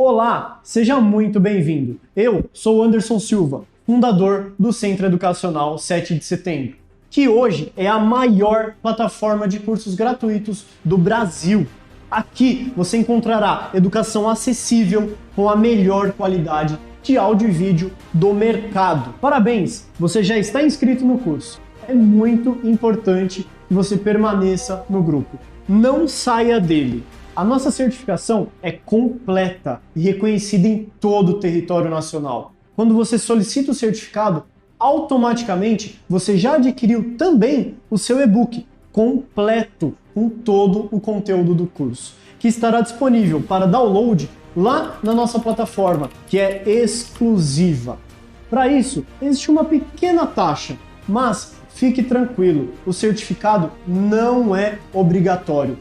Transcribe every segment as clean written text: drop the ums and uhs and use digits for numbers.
Olá, seja muito bem-vindo. Eu sou Anderson Silva, fundador do Centro Educacional 7 de Setembro, que hoje é a maior plataforma de cursos gratuitos do Brasil. Aqui você encontrará educação acessível com a melhor qualidade de áudio e vídeo do mercado. Parabéns, você já está inscrito no curso. É muito importante que você permaneça no grupo. Não saia dele. A nossa certificação é completa e reconhecida em todo o território nacional. Quando você solicita o certificado, automaticamente você já adquiriu também o seu e-book completo com todo o conteúdo do curso, que estará disponível para download lá na nossa plataforma, que é exclusiva. Para isso, existe uma pequena taxa, mas fique tranquilo, o certificado não é obrigatório.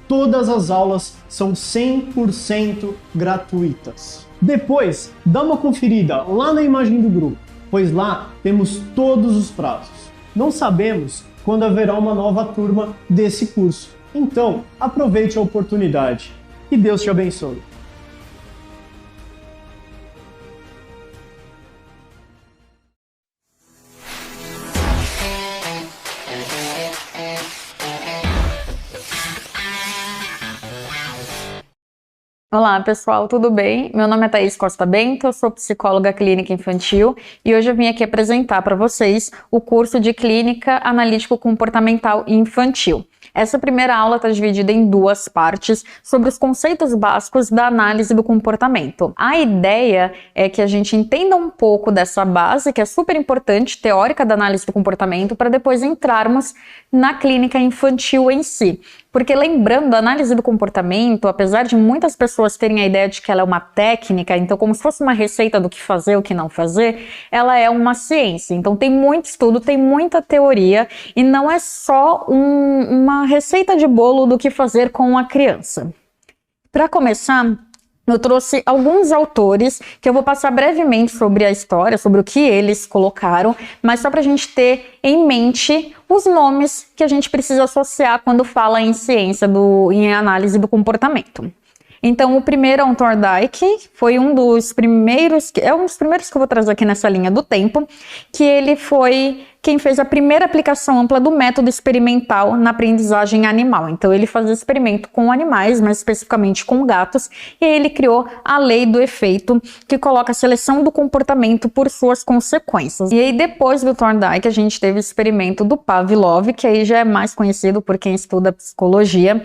Todas as aulas são 100% gratuitas. Depois, dá uma conferida lá na imagem do grupo, pois lá temos todos os prazos. Não sabemos quando haverá uma nova turma desse curso. Então, aproveite a oportunidade. Que Deus te abençoe. Olá pessoal, tudo bem? Meu nome é Thaís Costa Bento, eu sou psicóloga clínica infantil e hoje eu vim aqui apresentar para vocês o curso de Clínica Analítico-Comportamental Infantil. Essa primeira aula está dividida em duas partes sobre os conceitos básicos da análise do comportamento. A ideia é que a gente entenda um pouco dessa base, que é super importante, teórica da análise do comportamento, para depois entrarmos na clínica infantil em si. Porque lembrando, a análise do comportamento, apesar de muitas pessoas terem a ideia de que ela é uma técnica, então como se fosse uma receita do que fazer, o que não fazer, ela é uma ciência. Então tem muito estudo, tem muita teoria e não é só uma receita de bolo do que fazer com a criança. Para começar, eu trouxe alguns autores que eu vou passar brevemente sobre a história, sobre o que eles colocaram, mas só para a gente ter em mente os nomes que a gente precisa associar quando fala em ciência, em análise do comportamento. Então, o primeiro é o Thorndike, foi um dos primeiros, que eu vou trazer aqui nessa linha do tempo, que ele foi quem fez a primeira aplicação ampla do método experimental na aprendizagem animal. Então, ele fazia experimento com animais, mais especificamente com gatos, e aí ele criou a lei do efeito, que coloca a seleção do comportamento por suas consequências. E aí, depois do Thorndike, a gente teve o experimento do Pavlov, que aí já é mais conhecido por quem estuda psicologia,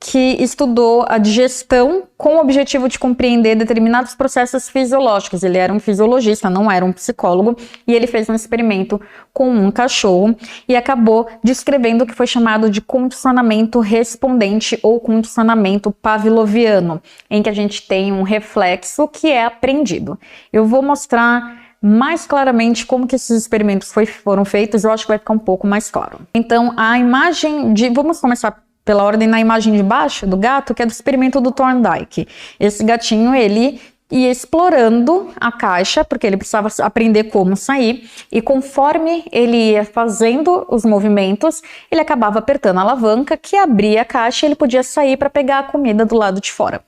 que estudou a digestão com o objetivo de compreender determinados processos fisiológicos. Ele era um fisiologista, não era um psicólogo, e ele fez um experimento com um cachorro e acabou descrevendo o que foi chamado de condicionamento respondente ou condicionamento pavloviano, em que a gente tem um reflexo que é aprendido. Eu vou mostrar mais claramente como que esses experimentos foram feitos, eu acho que vai ficar um pouco mais claro. Então, a imagem vamos começar pela ordem na imagem de baixo do gato, que é do experimento do Thorndike. Esse gatinho, ele ia explorando a caixa, porque ele precisava aprender como sair, e conforme ele ia fazendo os movimentos, ele acabava apertando a alavanca, que abria a caixa e ele podia sair para pegar a comida do lado de fora.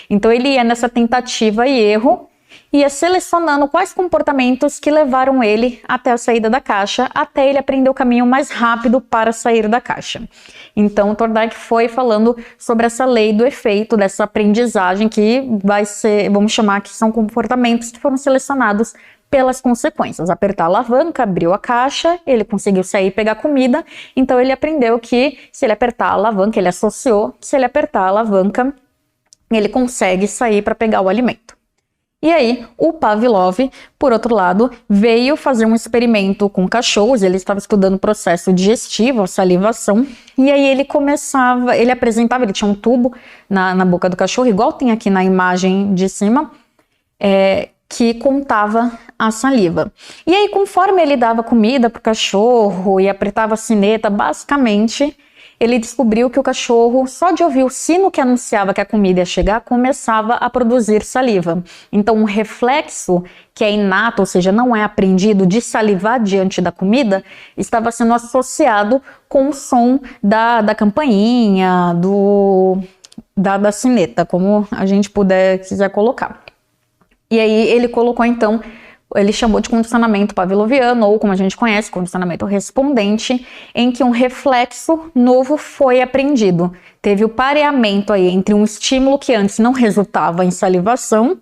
Então ele ia nessa tentativa e erro, ia selecionando quais comportamentos que levaram ele até a saída da caixa, até ele aprender o caminho mais rápido para sair da caixa. Então, o Thorndike foi falando sobre essa lei do efeito, dessa aprendizagem que vai ser, vamos chamar que são comportamentos que foram selecionados pelas consequências. Apertar a alavanca, abriu a caixa, ele conseguiu sair e pegar comida, então ele aprendeu que se ele apertar a alavanca, ele associou, se ele apertar a alavanca, ele consegue sair para pegar o alimento. E aí, o Pavlov, por outro lado, veio fazer um experimento com cachorros, ele estava estudando o processo digestivo, a salivação, e aí ele tinha um tubo na boca do cachorro, igual tem aqui na imagem de cima, que contava a saliva. E aí, conforme ele dava comida para o cachorro e apertava a sineta, basicamente ele descobriu que o cachorro, só de ouvir o sino que anunciava que a comida ia chegar, começava a produzir saliva. Então, um reflexo que é inato, ou seja, não é aprendido, de salivar diante da comida, estava sendo associado com o som da campainha, da sineta, como a gente quiser colocar. E aí ele colocou então, ele chamou de condicionamento pavloviano, ou como a gente conhece, condicionamento respondente, em que um reflexo novo foi aprendido. Teve o pareamento aí entre um estímulo que antes não resultava em salivação,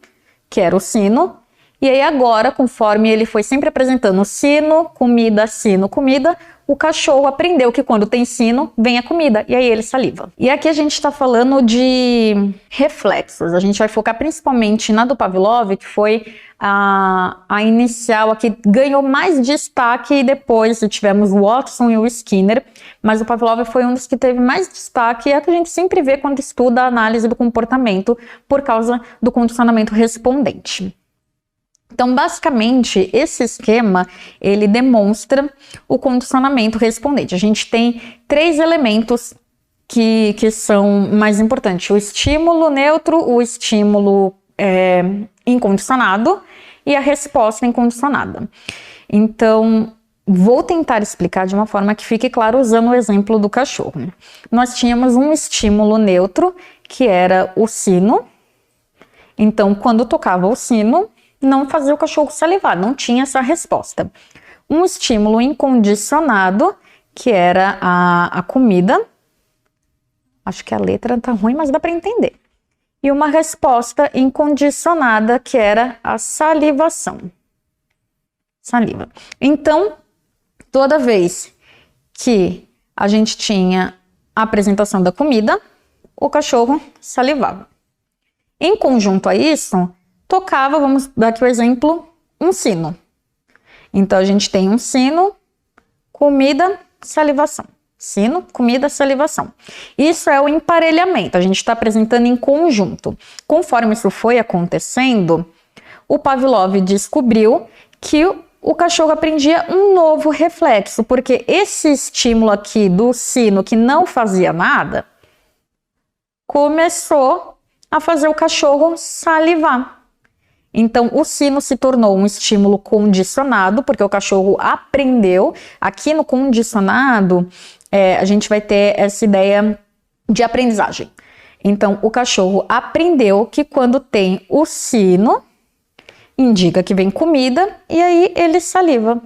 que era o sino, e aí agora, conforme ele foi sempre apresentando sino, comida, o cachorro aprendeu que quando tem sino, vem a comida, e aí ele saliva. E aqui a gente está falando de reflexos. A gente vai focar principalmente na do Pavlov, que foi a inicial, a que ganhou mais destaque, e depois tivemos o Watson e o Skinner, mas o Pavlov foi um dos que teve mais destaque, e é a que a gente sempre vê quando estuda a análise do comportamento por causa do condicionamento respondente. Então, basicamente, esse esquema, ele demonstra o condicionamento respondente. A gente tem 3 elementos que são mais importantes: o estímulo neutro, o estímulo incondicionado e a resposta incondicionada. Então, vou tentar explicar de uma forma que fique claro usando o exemplo do cachorro. Nós tínhamos um estímulo neutro, que era o sino. Então, quando tocava o sino, não fazia o cachorro salivar, não tinha essa resposta. Um estímulo incondicionado, que era a comida. Acho que a letra tá ruim, mas dá para entender. E uma resposta incondicionada, que era a salivação. Saliva. Então, toda vez que a gente tinha a apresentação da comida, o cachorro salivava. Em conjunto a isso, tocava, vamos dar aqui o exemplo, um sino. Então, a gente tem um sino, comida, salivação. Sino, comida, salivação. Isso é o emparelhamento, a gente está apresentando em conjunto. Conforme isso foi acontecendo, o Pavlov descobriu que o cachorro aprendia um novo reflexo, porque esse estímulo aqui do sino, que não fazia nada, começou a fazer o cachorro salivar. Então, o sino se tornou um estímulo condicionado, porque o cachorro aprendeu. Aqui no condicionado, a gente vai ter essa ideia de aprendizagem. Então, o cachorro aprendeu que quando tem o sino, indica que vem comida, e aí ele saliva.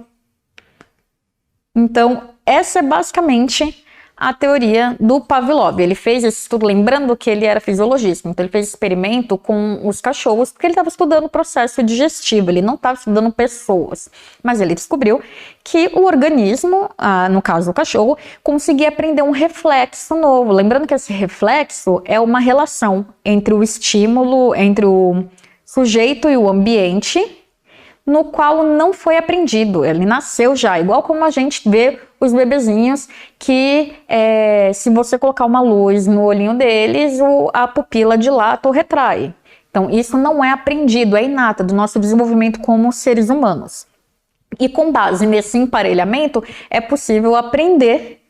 Então, essa é basicamente a teoria do Pavlov. Ele fez esse estudo, lembrando que ele era fisiologista, então ele fez experimento com os cachorros, porque ele estava estudando o processo digestivo, ele não estava estudando pessoas, mas ele descobriu que o organismo, no caso o cachorro, conseguia aprender um reflexo novo. Lembrando que esse reflexo é uma relação entre o estímulo, entre o sujeito e o ambiente, no qual não foi aprendido, ele nasceu já, igual como a gente vê os bebezinhos que se você colocar uma luz no olhinho deles, a pupila dilata ou retrai. Então isso não é aprendido, é inato do nosso desenvolvimento como seres humanos. E com base nesse emparelhamento é possível aprender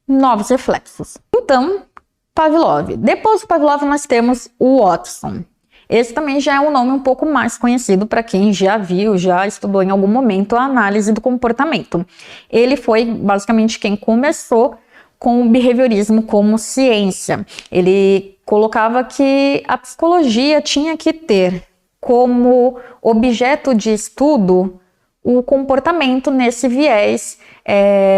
novos reflexos. Então, Pavlov. Depois do Pavlov nós temos o Watson. Esse também já é um nome um pouco mais conhecido para quem já viu, já estudou em algum momento a análise do comportamento. Ele foi basicamente quem começou com o behaviorismo como ciência. Ele colocava que a psicologia tinha que ter como objeto de estudo o comportamento nesse viés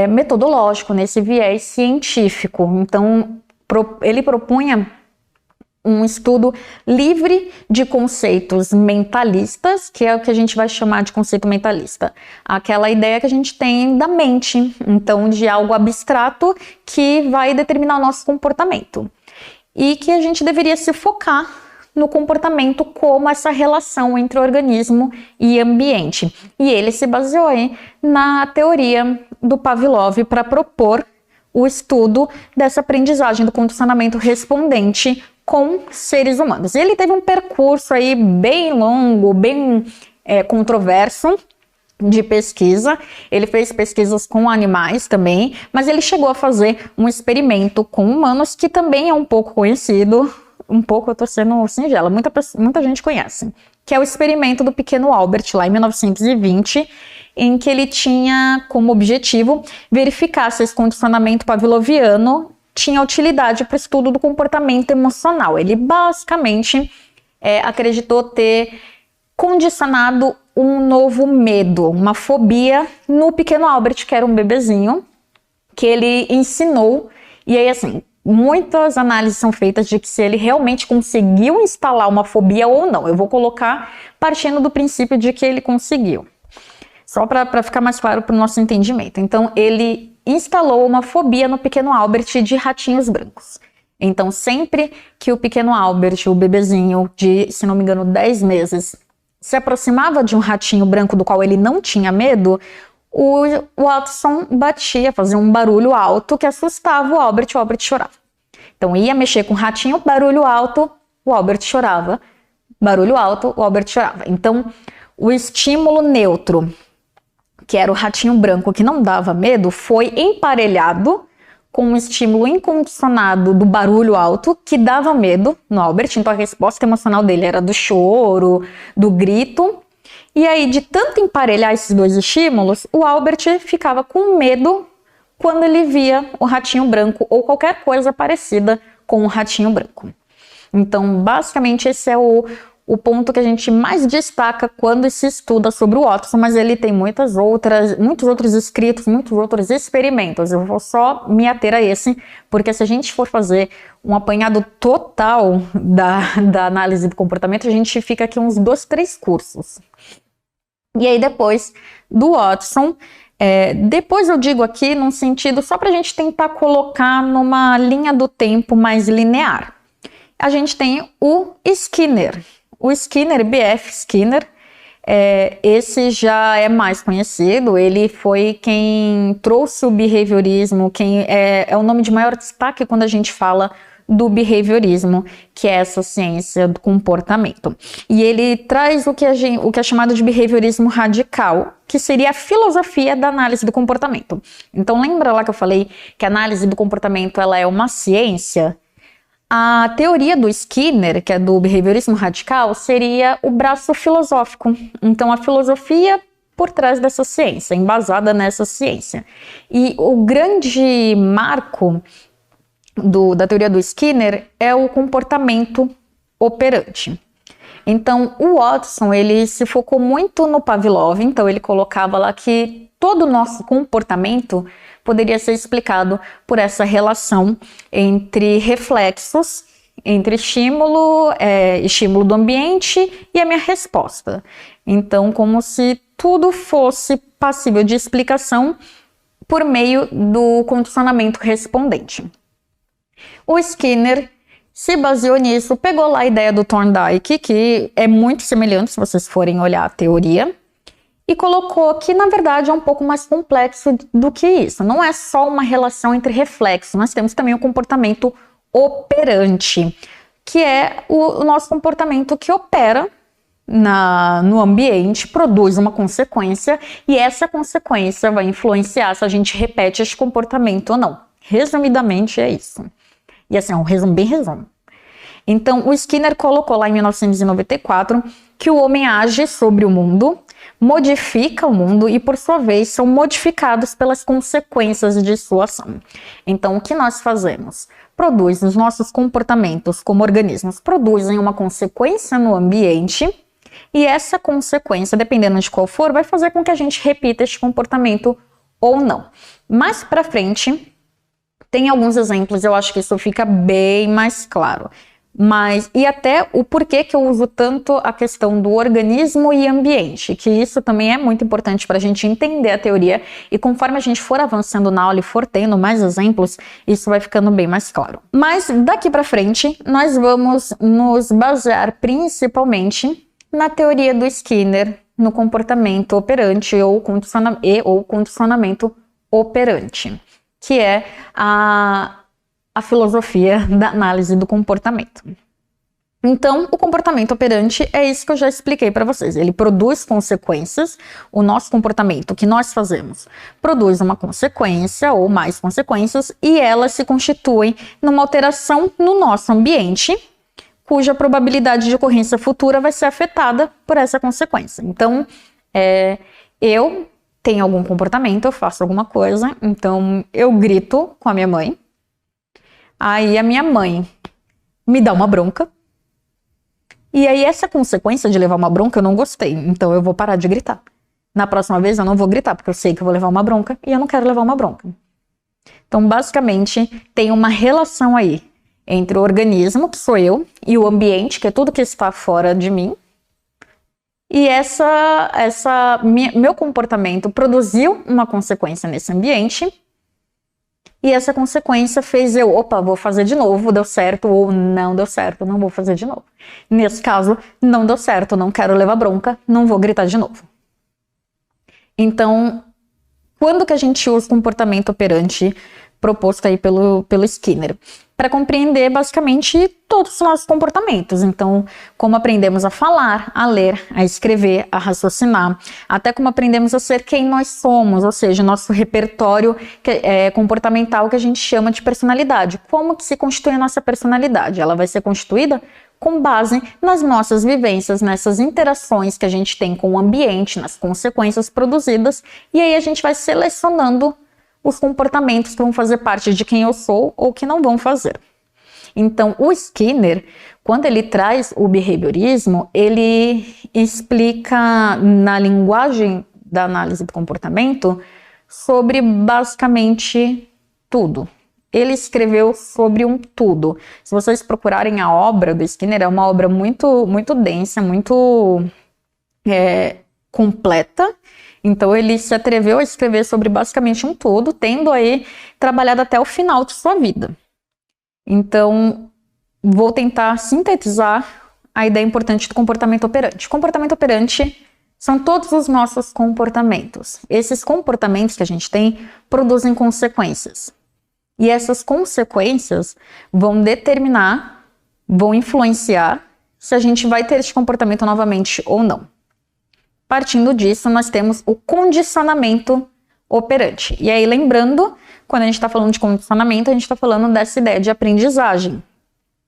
metodológico, nesse viés científico. Então, ele propunha um estudo livre de conceitos mentalistas, que é o que a gente vai chamar de conceito mentalista. Aquela ideia que a gente tem da mente, então de algo abstrato que vai determinar o nosso comportamento. E que a gente deveria se focar no comportamento como essa relação entre organismo e ambiente. E ele se baseou aí na teoria do Pavlov para propor o estudo dessa aprendizagem do condicionamento respondente com seres humanos. Ele teve um percurso aí bem longo, bem controverso de pesquisa. Ele fez pesquisas com animais também, mas ele chegou a fazer um experimento com humanos que também é um pouco conhecido, um pouco, eu tô sendo singela, muita gente conhece, que é o experimento do pequeno Albert, lá em 1920, em que ele tinha como objetivo verificar se esse condicionamento pavloviano tinha utilidade para o estudo do comportamento emocional. Ele basicamente acreditou ter condicionado um novo medo, uma fobia no pequeno Albert, que era um bebezinho, que ele ensinou. E aí, assim, muitas análises são feitas de que se ele realmente conseguiu instalar uma fobia ou não. Eu vou colocar partindo do princípio de que ele conseguiu. Só para ficar mais claro para o nosso entendimento. Então, ele instalou uma fobia no pequeno Albert de ratinhos brancos. Então, sempre que o pequeno Albert, o bebezinho de, se não me engano, 10 meses, se aproximava de um ratinho branco do qual ele não tinha medo, o Watson batia, fazia um barulho alto que assustava o Albert chorava. Então ia mexer com o ratinho, barulho alto, o Albert chorava. Barulho alto, o Albert chorava. Então o estímulo neutro, que era o ratinho branco que não dava medo, foi emparelhado com um estímulo incondicionado do barulho alto, que dava medo no Albert. Então a resposta emocional dele era do choro, do grito. E aí, de tanto emparelhar esses dois estímulos, o Albert ficava com medo quando ele via o ratinho branco ou qualquer coisa parecida com o ratinho branco. Então, basicamente, esse é o ponto que a gente mais destaca quando se estuda sobre o Watson, mas ele tem muitos outros escritos, muitos outros experimentos. Eu vou só me ater a esse, porque se a gente for fazer um apanhado total da análise do comportamento, a gente fica aqui uns 2, 3 cursos. E aí depois do Watson, depois eu digo aqui num sentido só para a gente tentar colocar numa linha do tempo mais linear. A gente tem o Skinner. O Skinner, B.F. Skinner, esse já é mais conhecido. Ele foi quem trouxe o behaviorismo, quem é o nome de maior destaque quando a gente fala do behaviorismo, que é essa ciência do comportamento. E ele traz o que é chamado de behaviorismo radical, que seria a filosofia da análise do comportamento. Então lembra lá que eu falei que a análise do comportamento ela é uma ciência? A teoria do Skinner, que é do behaviorismo radical, seria o braço filosófico. Então a filosofia por trás dessa ciência, embasada nessa ciência. E o grande marco da teoria do Skinner é o comportamento operante. Então, o Watson, ele se focou muito no Pavlov, então ele colocava lá que todo o nosso comportamento poderia ser explicado por essa relação entre reflexos, entre estímulo do ambiente e a minha resposta. Então, como se tudo fosse passível de explicação por meio do condicionamento respondente. O Skinner se baseou nisso, pegou lá a ideia do Thorndike, que é muito semelhante se vocês forem olhar a teoria, e colocou que, na verdade, é um pouco mais complexo do que isso. Não é só uma relação entre reflexos, nós temos também o comportamento operante, que é o nosso comportamento que opera no ambiente, produz uma consequência, e essa consequência vai influenciar se a gente repete esse comportamento ou não. Resumidamente, é isso. E assim, é um resumo bem resumo. Então, o Skinner colocou lá em 1994 que o homem age sobre o mundo, modifica o mundo e, por sua vez, são modificados pelas consequências de sua ação. Então, o que nós fazemos? Os nossos comportamentos como organismos produzem uma consequência no ambiente e essa consequência, dependendo de qual for, vai fazer com que a gente repita este comportamento ou não. Mais pra frente, tem alguns exemplos, eu acho que isso fica bem mais claro. E até o porquê que eu uso tanto a questão do organismo e ambiente, que isso também é muito importante para a gente entender a teoria, e conforme a gente for avançando na aula e for tendo mais exemplos, isso vai ficando bem mais claro. Mas daqui para frente, nós vamos nos basear principalmente na teoria do Skinner, no comportamento operante ou condicionamento operante, que é a filosofia da análise do comportamento. Então, o comportamento operante é isso que eu já expliquei para vocês. Ele produz consequências, o nosso comportamento, o que nós fazemos, produz uma consequência ou mais consequências e elas se constituem numa alteração no nosso ambiente, cuja probabilidade de ocorrência futura vai ser afetada por essa consequência. Então, eu tenho algum comportamento, eu faço alguma coisa, então eu grito com a minha mãe, aí a minha mãe me dá uma bronca, E aí essa consequência de levar uma bronca eu não gostei, então eu vou parar de gritar. Na próxima vez eu não vou gritar, porque eu sei que eu vou levar uma bronca e eu não quero levar uma bronca. Então, basicamente, tem uma relação aí entre o organismo, que sou eu, e o ambiente, que é tudo que está fora de mim. E meu comportamento produziu uma consequência nesse ambiente. E essa consequência fez eu, vou fazer de novo, deu certo, ou não deu certo, não vou fazer de novo. Nesse caso, não deu certo, não quero levar bronca, não vou gritar de novo. Então, quando que a gente usa o comportamento operante proposto aí pelo Skinner? Para compreender basicamente todos os nossos comportamentos. Então, como aprendemos a falar, a ler, a escrever, a raciocinar, até como aprendemos a ser quem nós somos, ou seja, nosso repertório comportamental que a gente chama de personalidade. Como que se constitui a nossa personalidade? Ela vai ser constituída com base nas nossas vivências, nessas interações que a gente tem com o ambiente, nas consequências produzidas, e aí a gente vai selecionando os comportamentos que vão fazer parte de quem eu sou ou que não vão fazer. Então, o Skinner, quando ele traz o behaviorismo, ele explica na linguagem da análise do comportamento sobre basicamente tudo. Ele escreveu sobre um tudo. Se vocês procurarem a obra do Skinner, é uma obra muito, muito densa, muito completa. Então ele se atreveu a escrever sobre basicamente um todo, tendo aí trabalhado até o final de sua vida. Então, vou tentar sintetizar a ideia importante do comportamento operante. Comportamento operante são todos os nossos comportamentos. Esses comportamentos que a gente tem produzem consequências. E essas consequências vão determinar, vão influenciar se a gente vai ter esse comportamento novamente ou não. Partindo disso, nós temos o condicionamento operante. E aí, lembrando, quando a gente está falando de condicionamento, a gente está falando dessa ideia de aprendizagem.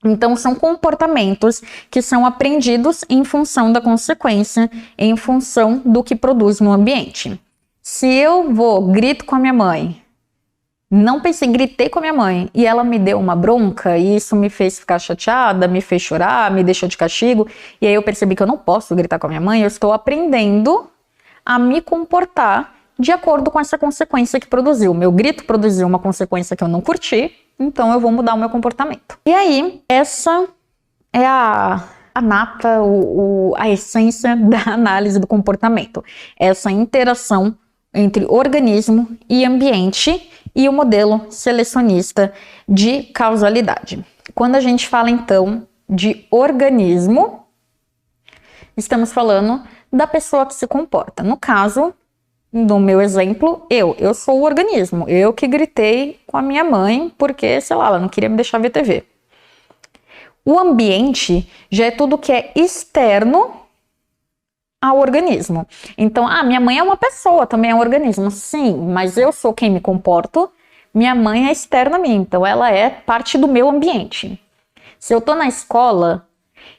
Então, são comportamentos que são aprendidos em função da consequência, em função do que produz no ambiente. Se eu grito com a minha mãe, não pensei, gritei com a minha mãe e ela me deu uma bronca e isso me fez ficar chateada, me fez chorar, me deixou de castigo, e aí eu percebi que eu não posso gritar com a minha mãe, eu estou aprendendo a me comportar de acordo com essa consequência que produziu. Meu grito produziu uma consequência que eu não curti, então eu vou mudar o meu comportamento. E aí, essa é a nata, a essência da análise do comportamento. Essa interação entre organismo e ambiente e o modelo selecionista de causalidade. Quando a gente fala, então, de organismo, estamos falando da pessoa que se comporta. No caso, no meu exemplo, eu sou o organismo. Eu que gritei com a minha mãe porque, sei lá, ela não queria me deixar ver TV. O ambiente já é tudo que é externo ao organismo. Então, minha mãe é uma pessoa, também é um organismo. Sim, mas eu sou quem me comporto, minha mãe é externa a mim, então ela é parte do meu ambiente. Se eu tô na escola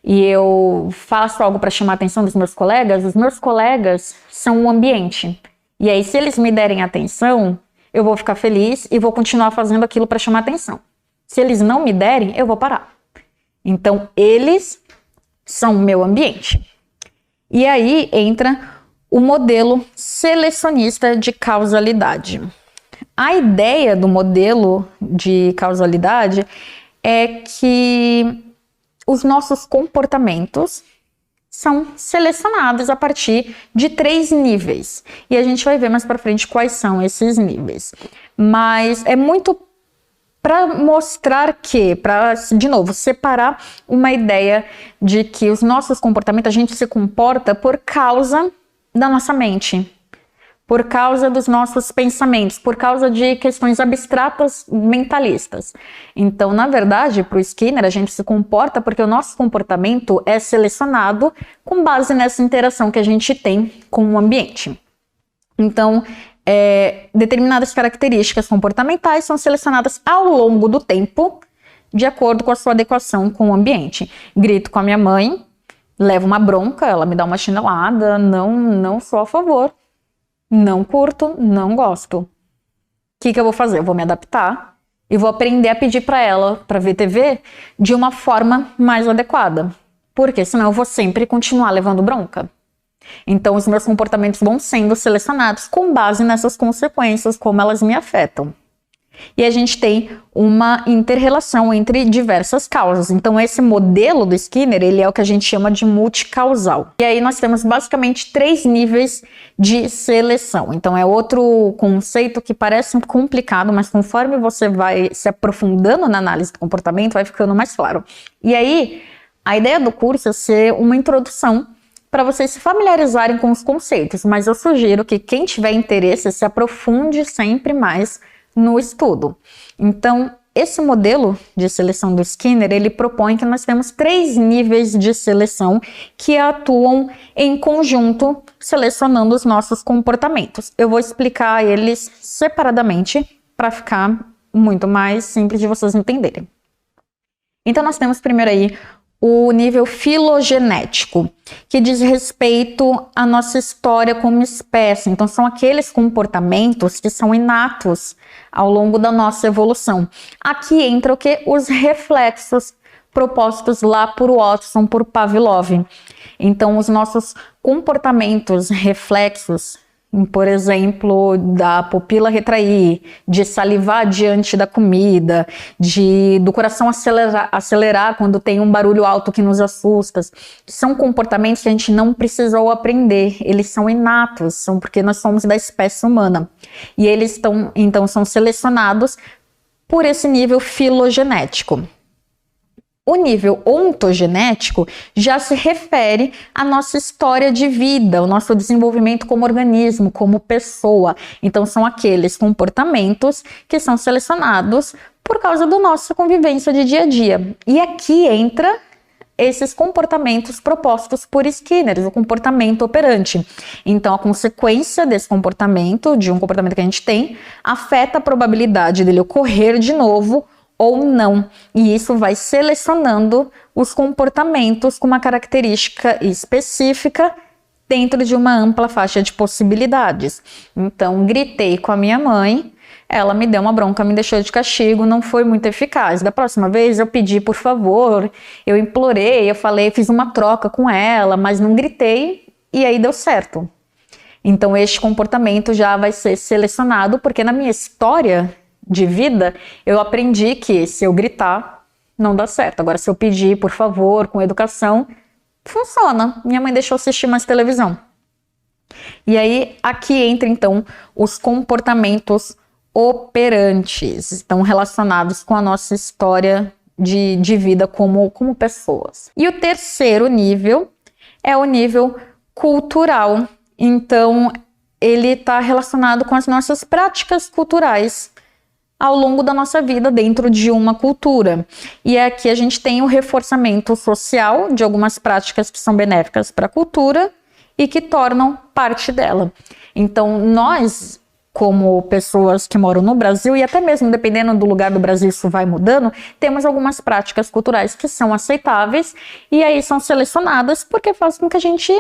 e eu faço algo para chamar a atenção dos meus colegas, os meus colegas são um ambiente. E aí, se eles me derem atenção, eu vou ficar feliz e vou continuar fazendo aquilo para chamar a atenção. Se eles não me derem, eu vou parar. Então, eles são o meu ambiente. E aí entra o modelo selecionista de causalidade. A ideia do modelo de causalidade é que os nossos comportamentos são selecionados a partir de 3 níveis. E a gente vai ver mais para frente quais são esses níveis. Mas é muito para mostrar para, de novo, separar uma ideia de que os nossos comportamentos, a gente se comporta por causa da nossa mente, por causa dos nossos pensamentos, por causa de questões abstratas mentalistas. Então, na verdade, para o Skinner, a gente se comporta porque o nosso comportamento é selecionado com base nessa interação que a gente tem com o ambiente. Então, determinadas características comportamentais são selecionadas ao longo do tempo, de acordo com a sua adequação com o ambiente. Grito com a minha mãe, levo uma bronca, ela me dá uma chinelada, não sou a favor, não curto, não gosto. O que eu vou fazer? Eu vou me adaptar e vou aprender a pedir para ela para ver TV de uma forma mais adequada. porque senão eu vou sempre continuar levando bronca. Então, os meus comportamentos vão sendo selecionados com base nessas consequências, como elas me afetam. E a gente tem uma inter-relação entre diversas causas. Então, esse modelo do Skinner, ele é o que a gente chama de multicausal. E aí nós temos basicamente 3 níveis de seleção. Então, é outro conceito que parece complicado, mas conforme você vai se aprofundando na análise do comportamento, vai ficando mais claro. E aí, a ideia do curso é ser uma introdução para vocês se familiarizarem com os conceitos, mas eu sugiro que quem tiver interesse se aprofunde sempre mais no estudo. Então, esse modelo de seleção do Skinner, ele propõe que nós temos 3 níveis de seleção que atuam em conjunto, selecionando os nossos comportamentos. Eu vou explicar eles separadamente para ficar muito mais simples de vocês entenderem. Então, nós temos primeiro aí o nível filogenético, que diz respeito à nossa história como espécie. Então, são aqueles comportamentos que são inatos ao longo da nossa evolução. Aqui entra o que? Os reflexos propostos lá por Watson, por Pavlov. Então, os nossos comportamentos reflexos, por exemplo, da pupila retrair, de salivar diante da comida, do coração acelerar quando tem um barulho alto que nos assusta, são comportamentos que a gente não precisou aprender, eles são inatos, são porque nós somos da espécie humana. E eles então são selecionados por esse nível filogenético. O nível ontogenético já se refere à nossa história de vida, o nosso desenvolvimento como organismo, como pessoa. Então, são aqueles comportamentos que são selecionados por causa da nossa convivência de dia a dia. E aqui entra esses comportamentos propostos por Skinner, o comportamento operante. Então, a consequência desse comportamento, de um comportamento que a gente tem, afeta a probabilidade dele ocorrer de novo ou não, e isso vai selecionando os comportamentos com uma característica específica dentro de uma ampla faixa de possibilidades. Então, gritei com a minha mãe, ela me deu uma bronca, me deixou de castigo, não foi muito eficaz. Da próxima vez eu pedi por favor, eu implorei, eu falei, fiz uma troca com ela, mas não gritei e aí deu certo. Então, este comportamento já vai ser selecionado, porque na minha história de vida, eu aprendi que se eu gritar, não dá certo. Agora, se eu pedir, por favor, com educação, funciona. Minha mãe deixou assistir mais televisão. E aí, aqui entra, então, os comportamentos operantes. Estão relacionados com a nossa história de vida como pessoas. E o terceiro nível é o nível cultural. Então, ele está relacionado com as nossas práticas culturais ao longo da nossa vida dentro de uma cultura. E aqui a gente tem o reforçamento social de algumas práticas que são benéficas para a cultura e que tornam parte dela. Então, nós, como pessoas que moram no Brasil, e até mesmo dependendo do lugar do Brasil isso vai mudando, temos algumas práticas culturais que são aceitáveis e aí são selecionadas porque faz com que a gente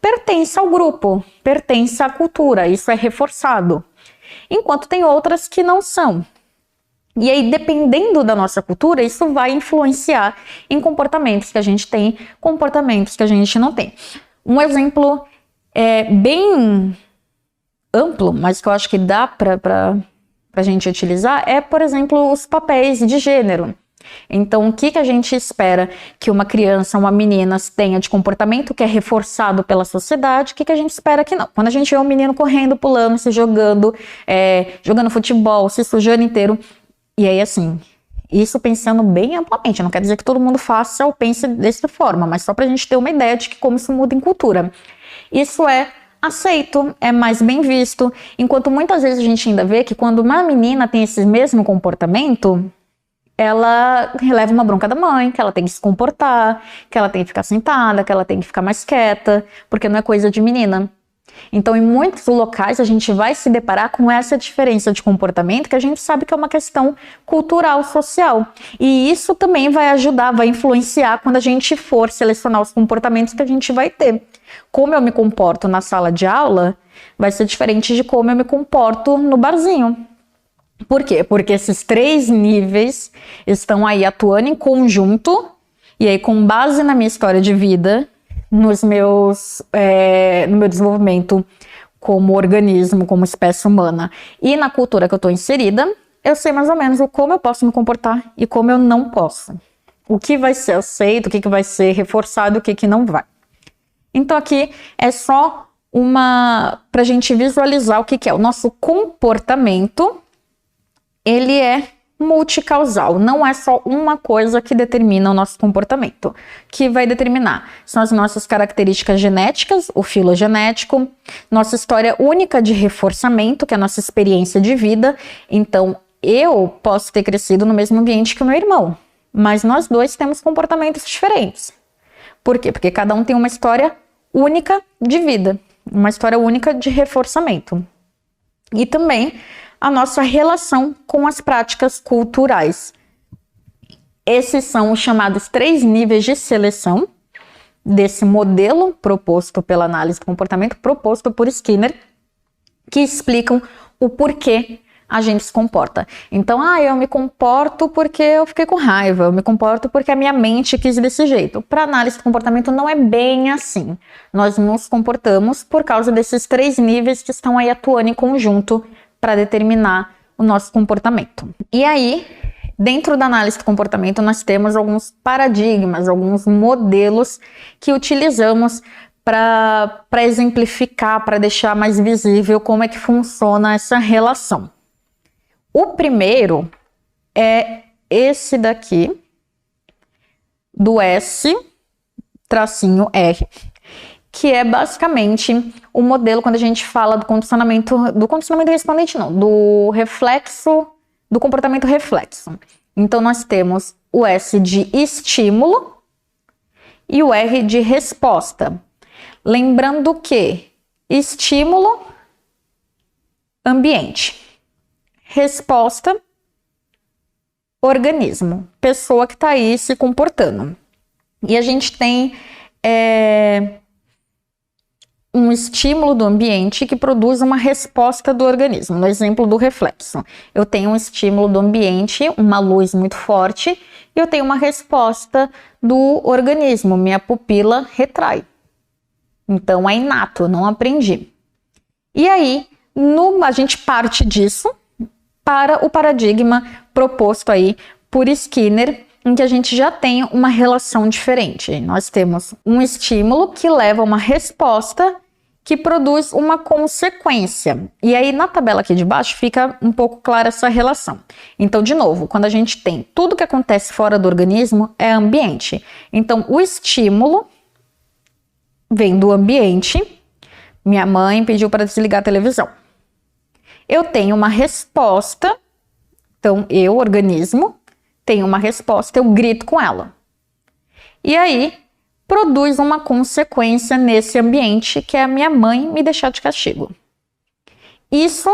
pertença ao grupo, pertença à cultura, isso é reforçado. Enquanto tem outras que não são. E aí, dependendo da nossa cultura, isso vai influenciar em comportamentos que a gente tem, comportamentos que a gente não tem. Um exemplo bem amplo, mas que eu acho que dá para a gente utilizar, é, por exemplo, os papéis de gênero. Então, o que a gente espera que uma criança, uma menina tenha de comportamento que é reforçado pela sociedade, o que a gente espera que não. Quando a gente vê um menino correndo, pulando, se jogando, jogando futebol, se sujando inteiro. E aí, assim, isso pensando bem amplamente, não quer dizer que todo mundo faça ou pense dessa forma, mas só pra gente ter uma ideia de como isso muda em cultura. Isso é aceito, é mais bem visto, enquanto muitas vezes a gente ainda vê que quando uma menina tem esse mesmo comportamento, ela releva uma bronca da mãe, que ela tem que se comportar, que ela tem que ficar sentada, que ela tem que ficar mais quieta, porque não é coisa de menina. Então, em muitos locais, a gente vai se deparar com essa diferença de comportamento que a gente sabe que é uma questão cultural, social. E isso também vai ajudar, vai influenciar quando a gente for selecionar os comportamentos que a gente vai ter. Como eu me comporto na sala de aula vai ser diferente de como eu me comporto no barzinho. Por quê? Porque esses 3 níveis estão aí atuando em conjunto E aí, com base na minha história de vida, no meu desenvolvimento como organismo, como espécie humana e na cultura que eu estou inserida, eu sei mais ou menos como eu posso me comportar e como eu não posso. O que vai ser aceito, o que vai ser reforçado, o que não vai. Então aqui é só para a gente visualizar o que é. O nosso comportamento, ele é multicausal, não é só uma coisa que determina o nosso comportamento. Que vai determinar são as nossas características genéticas, o filogenético, nossa história única de reforçamento, que é a nossa experiência de vida. Então, eu posso ter crescido no mesmo ambiente que o meu irmão, mas nós dois temos comportamentos diferentes. Por quê? Porque cada um tem uma história única de vida, uma história única de reforçamento. E também a nossa relação com as práticas culturais. Esses são os chamados 3 níveis de seleção desse modelo proposto pela análise do comportamento, proposto por Skinner, que explicam o porquê a gente se comporta. Então, eu me comporto porque eu fiquei com raiva, eu me comporto porque a minha mente quis desse jeito. Para análise do comportamento não é bem assim. Nós nos comportamos por causa desses 3 níveis que estão aí atuando em conjunto para determinar o nosso comportamento. E aí, dentro da análise do comportamento, nós temos alguns paradigmas, alguns modelos que utilizamos para exemplificar, para deixar mais visível como é que funciona essa relação. O primeiro é esse daqui, do S-R, que é basicamente o modelo quando a gente fala do condicionamento respondente, não, do reflexo, do comportamento reflexo. Então, nós temos o S de estímulo e o R de resposta. Lembrando que estímulo, ambiente. Resposta, organismo. Pessoa que está aí se comportando. E a gente tem um estímulo do ambiente que produz uma resposta do organismo. No exemplo do reflexo, eu tenho um estímulo do ambiente, uma luz muito forte, e eu tenho uma resposta do organismo, minha pupila retrai. Então é inato, eu não aprendi. E aí, a gente parte disso para o paradigma proposto aí por Skinner, em que a gente já tem uma relação diferente. Nós temos um estímulo que leva a uma resposta que produz uma consequência. E aí, na tabela aqui de baixo, fica um pouco clara essa relação. Então, de novo, quando a gente tem tudo que acontece fora do organismo, é ambiente. Então, o estímulo vem do ambiente. Minha mãe pediu para desligar a televisão. Eu tenho uma resposta. Então, eu, organismo, tenho uma resposta, eu grito com ela. E aí, produz uma consequência nesse ambiente, que é a minha mãe me deixar de castigo. Isso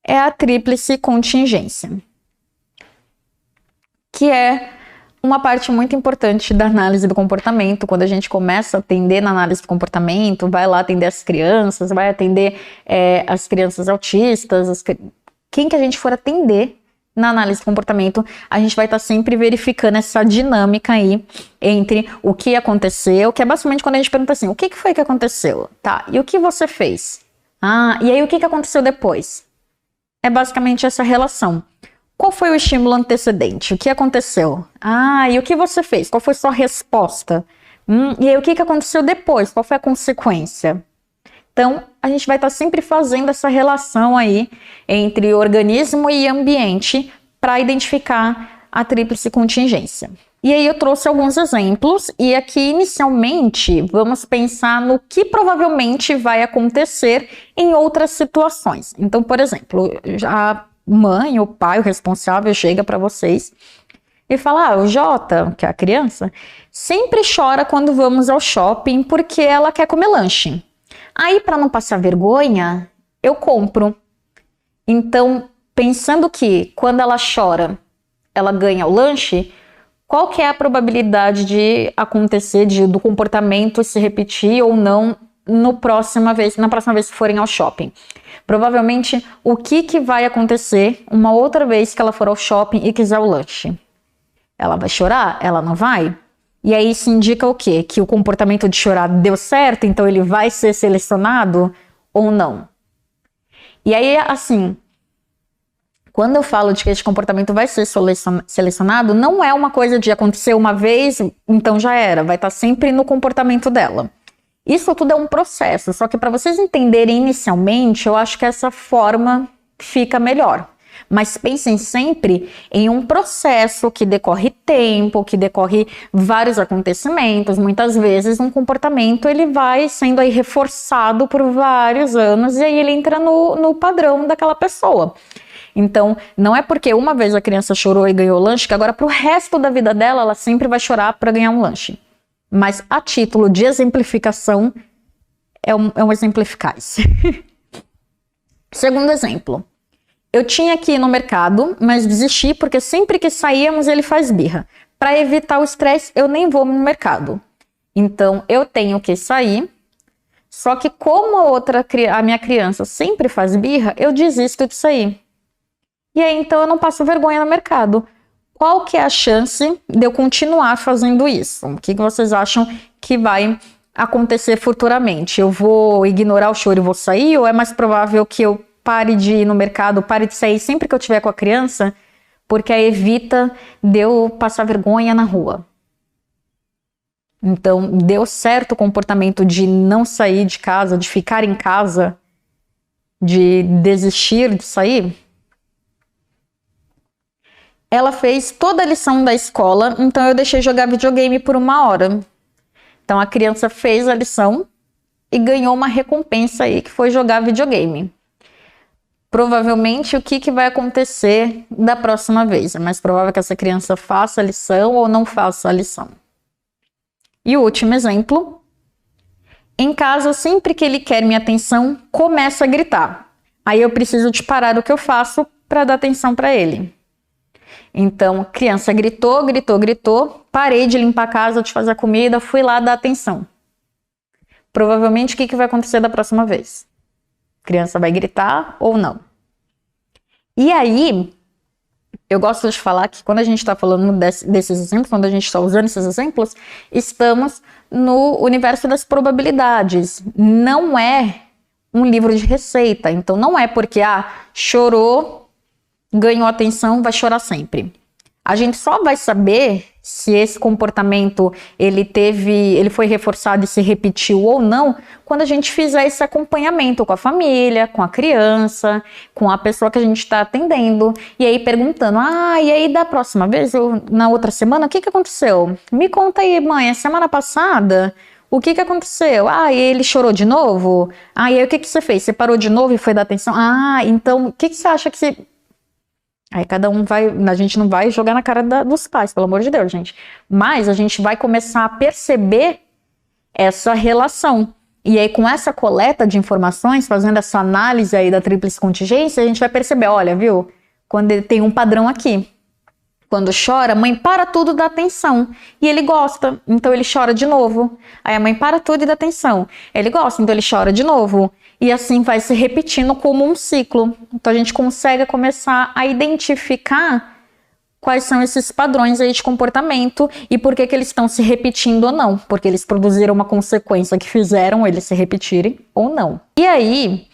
é a tríplice contingência, que é uma parte muito importante da análise do comportamento. Quando a gente começa a atender na análise do comportamento, vai lá atender as crianças, vai atender as crianças autistas, quem que a gente for atender na análise do comportamento, a gente vai estar sempre verificando essa dinâmica aí entre o que aconteceu, que é basicamente quando a gente pergunta assim, o que foi que aconteceu? Tá, e o que você fez? E aí o que aconteceu depois? É basicamente essa relação. Qual foi o estímulo antecedente? O que aconteceu? E o que você fez? Qual foi sua resposta? E aí o que aconteceu depois? Qual foi a consequência? Então, a gente vai estar sempre fazendo essa relação aí entre organismo e ambiente para identificar a tríplice contingência. E aí eu trouxe alguns exemplos e aqui inicialmente vamos pensar no que provavelmente vai acontecer em outras situações. Então, por exemplo, a mãe, o pai, o responsável chega para vocês e fala, o Jota, que é a criança, sempre chora quando vamos ao shopping porque ela quer comer lanche. Aí, para não passar vergonha, eu compro. Então, pensando que quando ela chora, ela ganha o lanche, qual que é a probabilidade de acontecer, do comportamento se repetir ou não na próxima vez que forem ao shopping? Provavelmente, o que vai acontecer uma outra vez que ela for ao shopping e quiser o lanche? Ela vai chorar? Ela não vai? E aí isso indica o quê? Que o comportamento de chorar deu certo, então ele vai ser selecionado ou não? E aí, assim, quando eu falo de que esse comportamento vai ser selecionado, não é uma coisa de acontecer uma vez, então já era, vai estar sempre no comportamento dela. Isso tudo é um processo, só que para vocês entenderem inicialmente, eu acho que essa forma fica melhor. Mas pensem sempre em um processo que decorre tempo, que decorre vários acontecimentos. Muitas vezes um comportamento ele vai sendo aí reforçado por vários anos e aí ele entra no padrão daquela pessoa. Então, não é porque uma vez a criança chorou e ganhou lanche que agora pro resto da vida dela ela sempre vai chorar para ganhar um lanche. Mas a título de exemplificação é um exemplo eficaz. Segundo exemplo. Eu tinha que ir no mercado, mas desisti porque sempre que saíamos ele faz birra. Para evitar o estresse, eu nem vou no mercado. Então, eu tenho que sair. Só que como a minha criança sempre faz birra, eu desisto de sair. E aí, então, eu não passo vergonha no mercado. Qual que é a chance de eu continuar fazendo isso? O que vocês acham que vai acontecer futuramente? Eu vou ignorar o choro e vou sair? Ou é mais provável que eu pare de ir no mercado, pare de sair sempre que eu estiver com a criança, porque aí evita de eu passar vergonha na rua? Então, deu certo o comportamento de não sair de casa, de ficar em casa, de desistir de sair? Ela fez toda a lição da escola, então eu deixei jogar videogame por 1 hora. Então, a criança fez a lição e ganhou uma recompensa aí, que foi jogar videogame. Provavelmente, o que vai acontecer da próxima vez? É mais provável que essa criança faça a lição ou não faça a lição. E o último exemplo. Em casa, sempre que ele quer minha atenção, começa a gritar. Aí eu preciso de parar o que eu faço para dar atenção para ele. Então, a criança gritou, parei de limpar a casa, de fazer a comida, fui lá dar atenção. Provavelmente, o que vai acontecer da próxima vez? A criança vai gritar ou não? E aí, eu gosto de falar que quando a gente está falando desses exemplos, quando a gente está usando esses exemplos, estamos no universo das probabilidades. Não é um livro de receita. Então, não é porque, chorou, ganhou atenção, vai chorar sempre. A gente só vai saber se esse comportamento ele foi reforçado e se repetiu ou não quando a gente fizer esse acompanhamento com a família, com a criança, com a pessoa que a gente está atendendo, e aí perguntando, e aí da próxima vez, na outra semana, o que aconteceu? Me conta aí, mãe, a semana passada, o que aconteceu? E ele chorou de novo? E aí o que você fez? Você parou de novo e foi dar atenção? Então o que você acha que você... Aí cada um a gente não vai jogar na cara dos pais, pelo amor de Deus, gente. Mas a gente vai começar a perceber essa relação. E aí com essa coleta de informações, fazendo essa análise aí da tríplice contingência, a gente vai perceber, olha, viu? Quando tem um padrão aqui. Quando chora, a mãe para tudo e dá atenção. E ele gosta, então ele chora de novo. Aí a mãe para tudo e dá atenção. Ele gosta, então ele chora de novo. E assim vai se repetindo como um ciclo. Então a gente consegue começar a identificar quais são esses padrões aí de comportamento e por que eles estão se repetindo ou não. Porque eles produziram uma consequência que fizeram eles se repetirem ou não. E aí...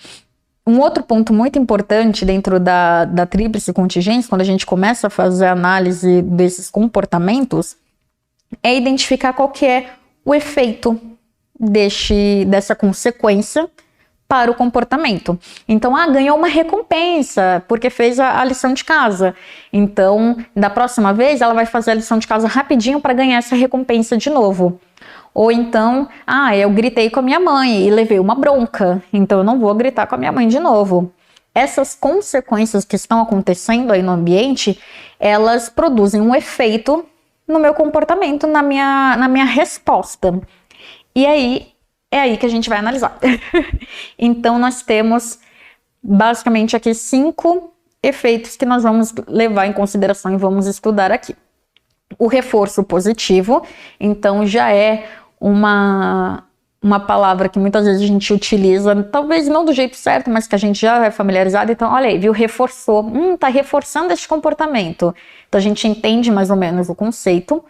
um outro ponto muito importante dentro da tríplice contingência, quando a gente começa a fazer a análise desses comportamentos, é identificar qual que é o efeito dessa consequência para o comportamento. Então, ganhou uma recompensa porque fez a lição de casa. Então, da próxima vez, ela vai fazer a lição de casa rapidinho para ganhar essa recompensa de novo. Ou então, eu gritei com a minha mãe e levei uma bronca, então eu não vou gritar com a minha mãe de novo. Essas consequências que estão acontecendo aí no ambiente, elas produzem um efeito no meu comportamento, na minha resposta. E aí, é aí que a gente vai analisar. Então, nós temos basicamente aqui 5 efeitos que nós vamos levar em consideração e vamos estudar aqui. O reforço positivo, então já é uma palavra que muitas vezes a gente utiliza, talvez não do jeito certo, mas que a gente já é familiarizado. Então, olha aí, viu? Reforçou. Tá reforçando esse comportamento. Então, a gente entende mais ou menos o conceito.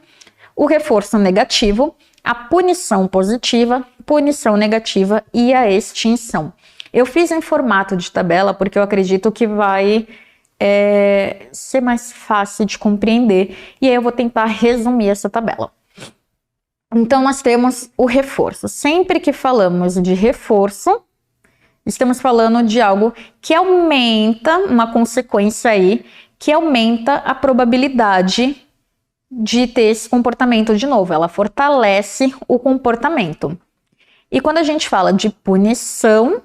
O reforço negativo, a punição positiva, punição negativa e a extinção. Eu fiz em formato de tabela porque eu acredito que vai ser mais fácil de compreender. E aí eu vou tentar resumir essa tabela. Então, nós temos o reforço. Sempre que falamos de reforço, estamos falando de algo que aumenta, uma consequência aí, que aumenta a probabilidade de ter esse comportamento de novo. Ela fortalece o comportamento. E quando a gente fala de punição,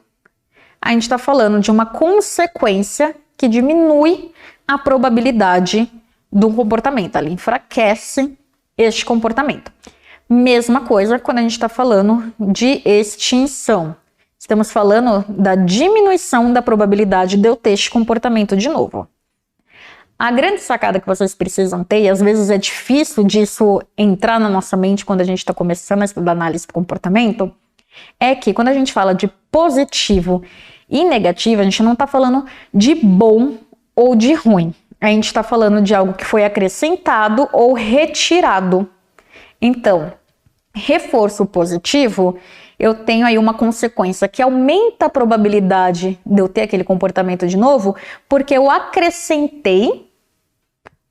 a gente está falando de uma consequência que diminui a probabilidade do comportamento. Ela enfraquece este comportamento. Mesma coisa quando a gente está falando de extinção. Estamos falando da diminuição da probabilidade de eu ter este comportamento de novo. A grande sacada que vocês precisam ter, e às vezes é difícil disso entrar na nossa mente quando a gente está começando a estudar análise do comportamento, é que quando a gente fala de positivo e negativo, a gente não está falando de bom ou de ruim. A gente está falando de algo que foi acrescentado ou retirado. Então, reforço positivo, eu tenho aí uma consequência que aumenta a probabilidade de eu ter aquele comportamento de novo, porque eu acrescentei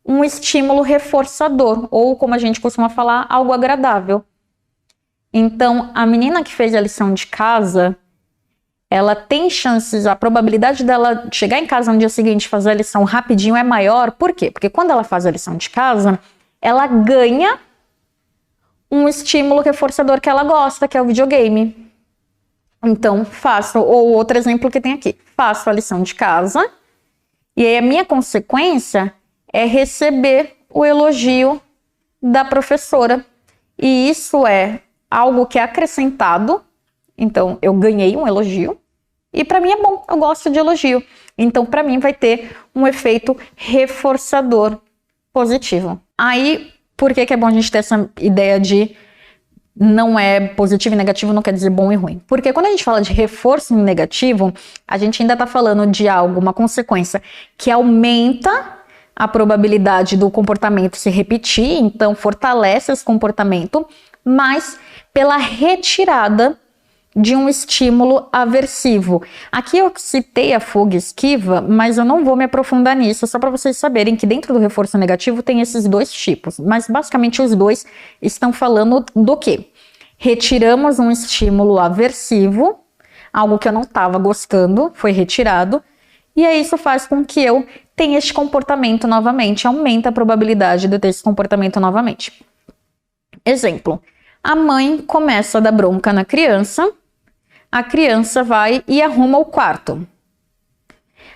um estímulo reforçador, ou como a gente costuma falar, algo agradável. Então, a menina que fez a lição de casa, ela tem chances, a probabilidade dela chegar em casa no dia seguinte e fazer a lição rapidinho é maior. Por quê? Porque quando ela faz a lição de casa, ela ganha um estímulo reforçador que ela gosta, que é o videogame. Então, faço, ou outro exemplo que tem aqui, faço a lição de casa, e aí a minha consequência é receber o elogio da professora. E isso é algo que é acrescentado, então eu ganhei um elogio, e para mim é bom, eu gosto de elogio. Então, para mim vai ter um efeito reforçador positivo. Aí, por que é bom a gente ter essa ideia de não é positivo e negativo, não quer dizer bom e ruim? Porque quando a gente fala de reforço negativo, a gente ainda está falando de algo, uma consequência que aumenta a probabilidade do comportamento se repetir, então fortalece esse comportamento, mas pela retirada de um estímulo aversivo. Aqui eu citei a fuga e esquiva, mas eu não vou me aprofundar nisso, só para vocês saberem que dentro do reforço negativo tem esses dois tipos, mas basicamente os dois estão falando do quê? Retiramos um estímulo aversivo, algo que eu não estava gostando, foi retirado, e aí isso faz com que eu tenha este comportamento novamente, aumenta a probabilidade de eu ter esse comportamento novamente. Exemplo, a mãe começa a dar bronca na criança, a criança vai e arruma o quarto.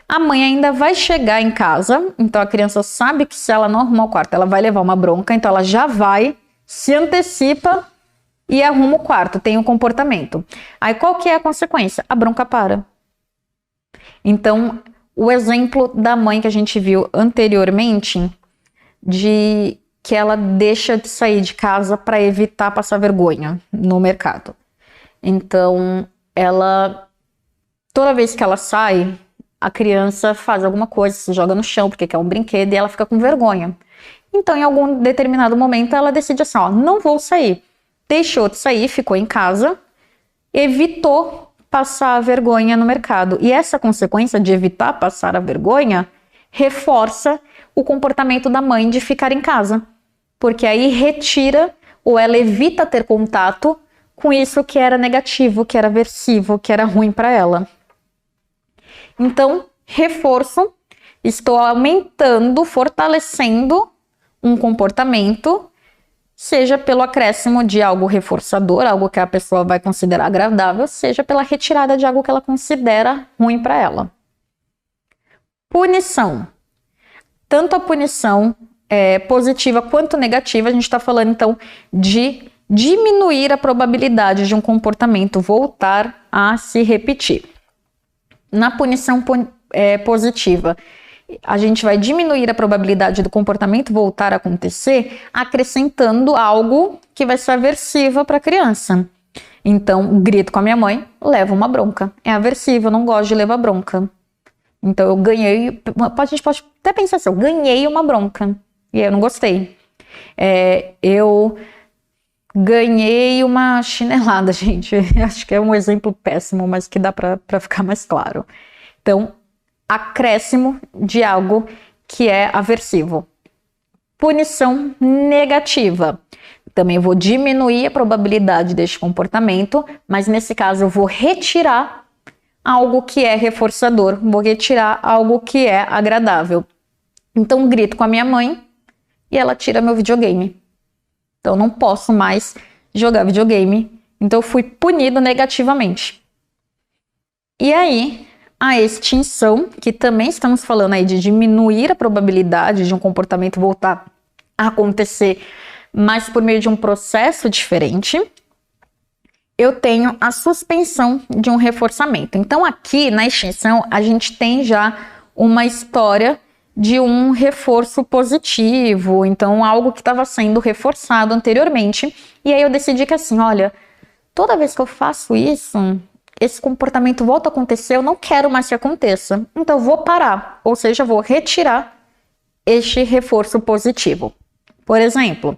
A mãe ainda vai chegar em casa, então a criança sabe que se ela não arrumar o quarto, ela vai levar uma bronca, então ela já vai, se antecipa e arruma o quarto, tem um comportamento. Aí qual que é a consequência? A bronca para. Então, o exemplo da mãe que a gente viu anteriormente, de que ela deixa de sair de casa para evitar passar vergonha no mercado. Então, toda vez que ela sai, a criança faz alguma coisa, se joga no chão porque quer um brinquedo e ela fica com vergonha. Então, em algum determinado momento, ela decide assim, não vou sair. Deixou de sair, ficou em casa, evitou passar a vergonha no mercado. E essa consequência de evitar passar a vergonha reforça o comportamento da mãe de ficar em casa. Porque aí retira ou ela evita ter contato com isso que era negativo, que era aversivo, que era ruim para ela. Então, reforço, estou aumentando, fortalecendo um comportamento, seja pelo acréscimo de algo reforçador, algo que a pessoa vai considerar agradável, seja pela retirada de algo que ela considera ruim para ela. Punição. Tanto a punição positiva quanto negativa, a gente está falando então de diminuir a probabilidade de um comportamento voltar a se repetir. Na punição positiva, a gente vai diminuir a probabilidade do comportamento voltar a acontecer, acrescentando algo que vai ser aversivo para a criança. Então, grito com a minha mãe, levo uma bronca. É aversivo, eu não gosto de levar bronca. Então, eu ganhei... A gente pode até pensar assim, eu ganhei uma bronca. E eu não gostei. Eu ganhei uma chinelada, gente. Acho que é um exemplo péssimo, mas que dá pra ficar mais claro. Então, acréscimo de algo que é aversivo. Punição negativa. Também vou diminuir a probabilidade deste comportamento, mas nesse caso eu vou retirar algo que é reforçador, vou retirar algo que é agradável. Então grito com a minha mãe e ela tira meu videogame. Então não posso mais jogar videogame. Então eu fui punido negativamente. E aí, a extinção, que também estamos falando aí de diminuir a probabilidade de um comportamento voltar a acontecer, mas por meio de um processo diferente, eu tenho a suspensão de um reforçamento. Então aqui na extinção a gente tem já uma história de um reforço positivo, então algo que estava sendo reforçado anteriormente, e aí eu decidi que assim, olha, toda vez que eu faço isso, esse comportamento volta a acontecer, eu não quero mais que aconteça, então eu vou parar, ou seja, vou retirar este reforço positivo. Por exemplo,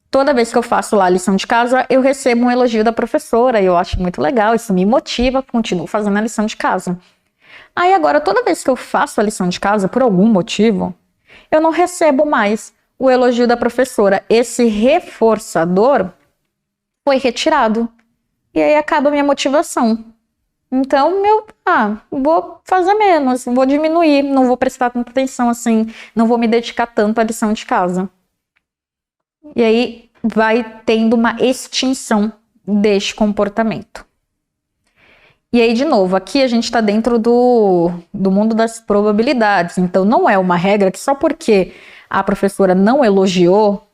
toda vez que eu faço lá a lição de casa, eu recebo um elogio da professora, e eu acho muito legal, isso me motiva, continuo fazendo a lição de casa. Aí agora, toda vez que eu faço a lição de casa, por algum motivo, eu não recebo mais o elogio da professora. Esse reforçador foi retirado. E aí acaba a minha motivação. Então, vou fazer menos, vou diminuir, não vou prestar tanta atenção assim, não vou me dedicar tanto à lição de casa. E aí vai tendo uma extinção deste comportamento. E aí, de novo, aqui a gente está dentro do mundo das probabilidades. Então, não é uma regra que só porque a professora não elogiou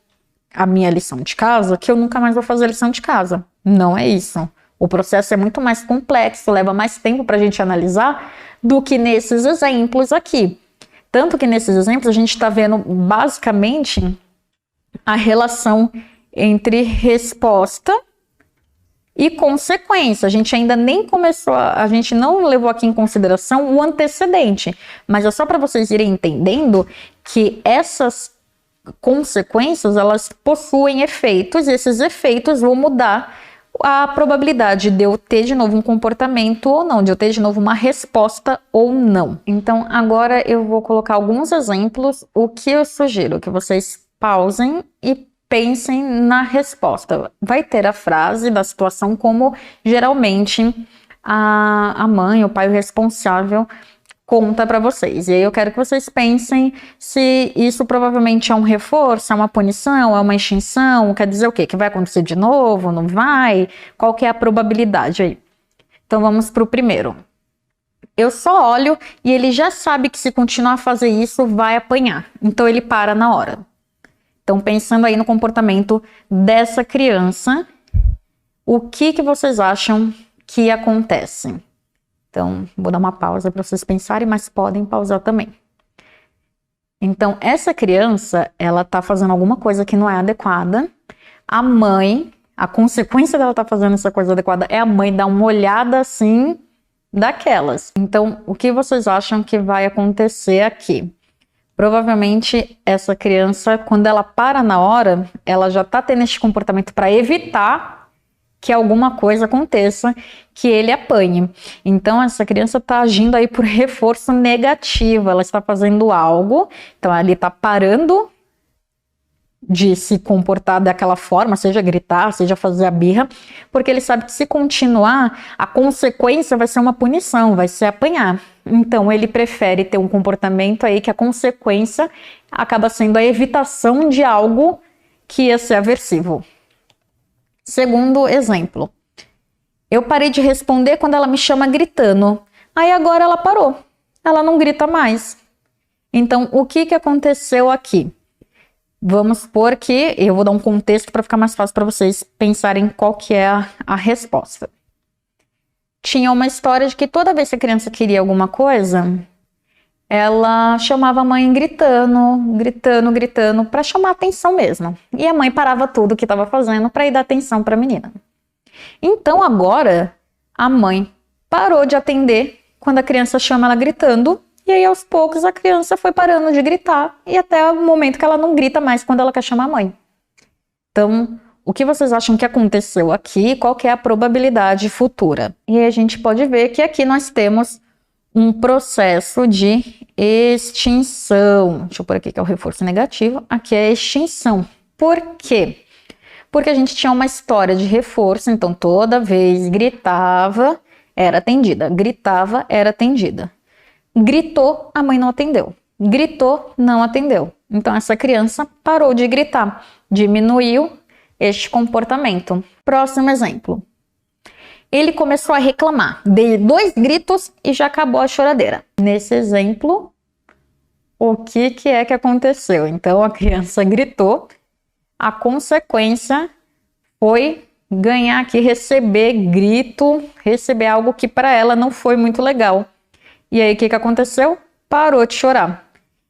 a minha lição de casa, que eu nunca mais vou fazer a lição de casa. Não é isso. O processo é muito mais complexo, leva mais tempo para a gente analisar do que nesses exemplos aqui. Tanto que nesses exemplos a gente está vendo basicamente a relação entre resposta e consequência. A gente ainda nem começou, a gente não levou aqui em consideração o antecedente, mas é só para vocês irem entendendo que essas consequências, elas possuem efeitos, e esses efeitos vão mudar a probabilidade de eu ter de novo um comportamento ou não, de eu ter de novo uma resposta ou não. Então, agora eu vou colocar alguns exemplos, o que eu sugiro que vocês pausem e pensem na resposta. Vai ter a frase da situação como geralmente a mãe, o pai, o responsável conta para vocês. E aí eu quero que vocês pensem se isso provavelmente é um reforço, é uma punição, é uma extinção, quer dizer o quê? Que vai acontecer de novo, não vai? Qual que é a probabilidade aí? Então vamos para o primeiro. Eu só olho e ele já sabe que se continuar a fazer isso, vai apanhar. Então ele para na hora. Então, pensando aí no comportamento dessa criança, o que vocês acham que acontece? Então, vou dar uma pausa para vocês pensarem, mas podem pausar também. Então, essa criança, ela tá fazendo alguma coisa que não é adequada. A mãe, a consequência dela tá fazendo essa coisa adequada é a mãe dar uma olhada assim, daquelas. Então, o que vocês acham que vai acontecer aqui? Provavelmente essa criança, quando ela para na hora, ela já tá tendo esse comportamento para evitar que alguma coisa aconteça, que ele apanhe. Então essa criança está agindo aí por reforço negativo, ela está fazendo algo, então ela está parando de se comportar daquela forma, seja gritar, seja fazer a birra, porque ele sabe que se continuar, a consequência vai ser uma punição, vai ser apanhar. Então ele prefere ter um comportamento aí que a consequência acaba sendo a evitação de algo que ia ser aversivo. Segundo exemplo, eu parei de responder quando ela me chama gritando, aí agora ela parou, ela não grita mais. Então o que aconteceu aqui? Vamos supor que eu vou dar um contexto para ficar mais fácil para vocês pensarem qual que é a resposta. Tinha uma história de que toda vez que a criança queria alguma coisa, ela chamava a mãe gritando para chamar atenção mesmo. E a mãe parava tudo que estava fazendo para ir dar atenção para a menina. Então agora a mãe parou de atender quando a criança chama ela gritando, e aí aos poucos a criança foi parando de gritar e até o momento que ela não grita mais quando ela quer chamar a mãe. Então, o que vocês acham que aconteceu aqui? Qual que é a probabilidade futura? E aí a gente pode ver que aqui nós temos um processo de extinção. Deixa eu pôr aqui que é o reforço negativo. Aqui é a extinção. Por quê? Porque a gente tinha uma história de reforço, então toda vez gritava, era atendida. Gritava, era atendida. Gritou, a mãe não atendeu. Gritou, não atendeu. Então essa criança parou de gritar, diminuiu este comportamento. Próximo exemplo. Ele começou a reclamar, deu 2 gritos e já acabou a choradeira. Nesse exemplo, o que é que aconteceu? Então a criança gritou, a consequência foi ganhar aqui, receber grito, receber algo que para ela não foi muito legal. E aí o que aconteceu? Parou de chorar.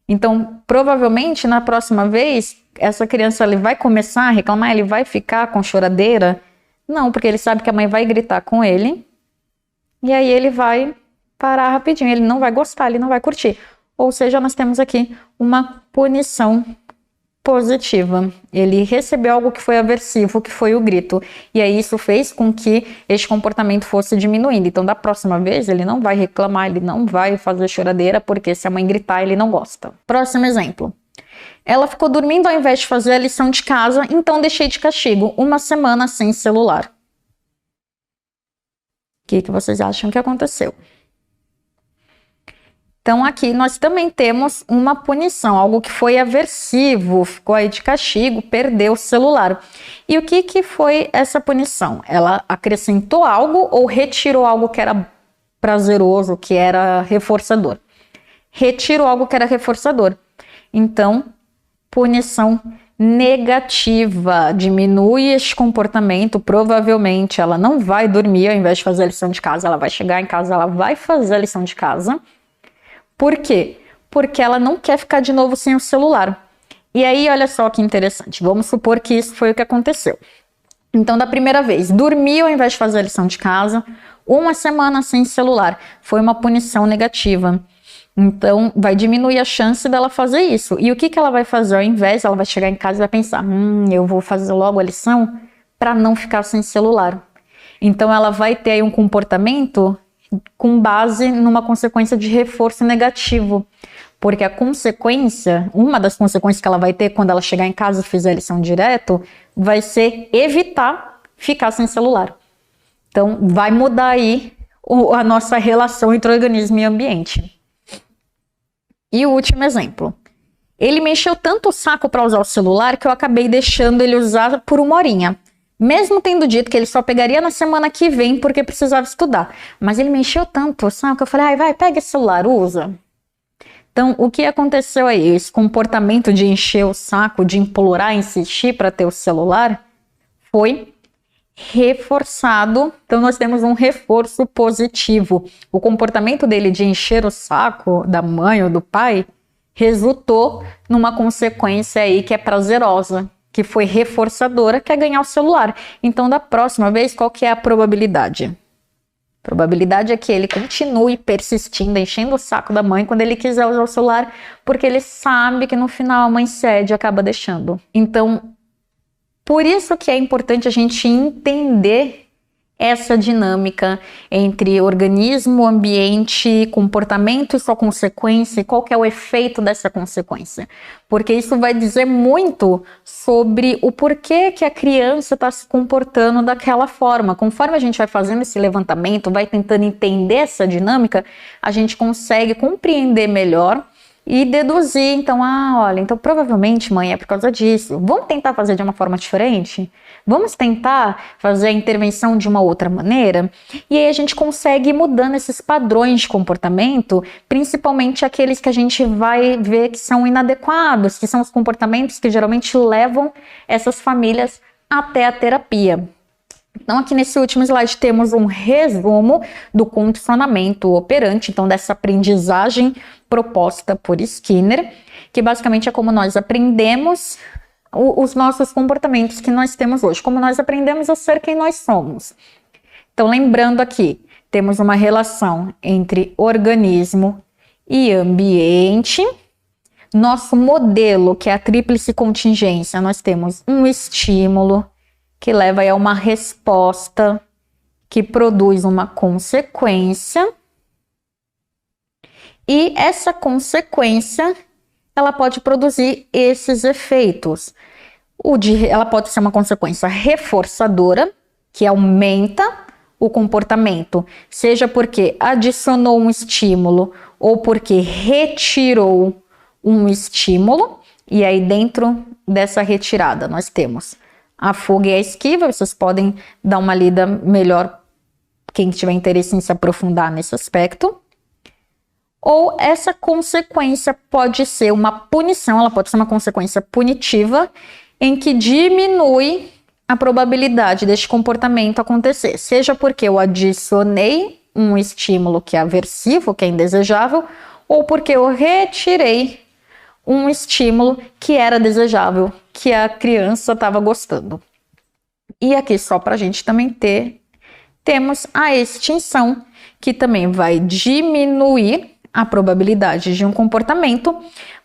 Então, provavelmente, na próxima vez, essa criança ele vai começar a reclamar, ele vai ficar com choradeira? Não, porque ele sabe que a mãe vai gritar com ele, e aí ele vai parar rapidinho, ele não vai gostar, ele não vai curtir. Ou seja, nós temos aqui uma punição positiva. Ele recebeu algo que foi aversivo, que foi o grito. E aí isso fez com que este comportamento fosse diminuindo. Então, da próxima vez, ele não vai reclamar, ele não vai fazer choradeira, porque se a mãe gritar, ele não gosta. Próximo exemplo. Ela ficou dormindo ao invés de fazer a lição de casa, então deixei de castigo 1 semana sem celular. O que vocês acham que aconteceu? Então aqui nós também temos uma punição, algo que foi aversivo, ficou aí de castigo, perdeu o celular. E o que foi essa punição? Ela acrescentou algo ou retirou algo que era prazeroso, que era reforçador? Retirou algo que era reforçador. Então, punição negativa, diminui este comportamento, provavelmente ela não vai dormir ao invés de fazer a lição de casa, ela vai chegar em casa, ela vai fazer a lição de casa. Por quê? Porque ela não quer ficar de novo sem o celular. E aí, olha só que interessante. Vamos supor que isso foi o que aconteceu. Então, da primeira vez, dormiu ao invés de fazer a lição de casa, 1 semana sem celular. Foi uma punição negativa. Então, vai diminuir a chance dela fazer isso. E o que ela vai fazer? Ao invés, ela vai chegar em casa e vai pensar, eu vou fazer logo a lição para não ficar sem celular. Então, ela vai ter aí um comportamento com base numa consequência de reforço negativo, porque a consequência, uma das consequências que ela vai ter quando ela chegar em casa e fizer a lição direto, vai ser evitar ficar sem celular. Então, vai mudar aí a nossa relação entre organismo e ambiente. E o último exemplo. Ele me encheu tanto o saco para usar o celular que eu acabei deixando ele usar por 1 horinha. Mesmo tendo dito que ele só pegaria na semana que vem porque precisava estudar. Mas ele me encheu tanto o saco que eu falei, vai, pega esse celular, usa. Então, o que aconteceu aí? Esse comportamento de encher o saco, de implorar, insistir para ter o celular, foi reforçado. Então, nós temos um reforço positivo. O comportamento dele de encher o saco da mãe ou do pai resultou numa consequência aí que é prazerosa, que foi reforçadora, que é ganhar o celular. Então, da próxima vez, qual que é a probabilidade? A probabilidade é que ele continue persistindo, enchendo o saco da mãe quando ele quiser usar o celular, porque ele sabe que no final a mãe cede e acaba deixando. Então, por isso que é importante a gente entender essa dinâmica entre organismo, ambiente, comportamento e sua consequência, e qual que é o efeito dessa consequência. Porque isso vai dizer muito sobre o porquê que a criança está se comportando daquela forma. Conforme a gente vai fazendo esse levantamento, vai tentando entender essa dinâmica, a gente consegue compreender melhor e deduzir, então, olha, então provavelmente, mãe, é por causa disso. Vamos tentar fazer de uma forma diferente? Vamos tentar fazer a intervenção de uma outra maneira? E aí a gente consegue ir mudando esses padrões de comportamento, principalmente aqueles que a gente vai ver que são inadequados, que são os comportamentos que geralmente levam essas famílias até a terapia. Então, aqui nesse último slide temos um resumo do condicionamento operante, então dessa aprendizagem proposta por Skinner, que basicamente é como nós aprendemos os nossos comportamentos que nós temos hoje, como nós aprendemos a ser quem nós somos. Então, lembrando aqui, temos uma relação entre organismo e ambiente. Nosso modelo, que é a tríplice contingência, nós temos um estímulo que leva a uma resposta que produz uma consequência. E essa consequência, ela pode produzir esses efeitos. Ela pode ser uma consequência reforçadora, que aumenta o comportamento, seja porque adicionou um estímulo ou porque retirou um estímulo. E aí dentro dessa retirada nós temos a fuga e a esquiva. Vocês podem dar uma lida melhor, quem tiver interesse em se aprofundar nesse aspecto. Ou essa consequência pode ser uma punição, ela pode ser uma consequência punitiva, em que diminui a probabilidade deste comportamento acontecer, seja porque eu adicionei um estímulo que é aversivo, que é indesejável, ou porque eu retirei um estímulo que era desejável, que a criança estava gostando. E aqui, só para a gente também temos a extinção, que também vai diminuir a probabilidade de um comportamento,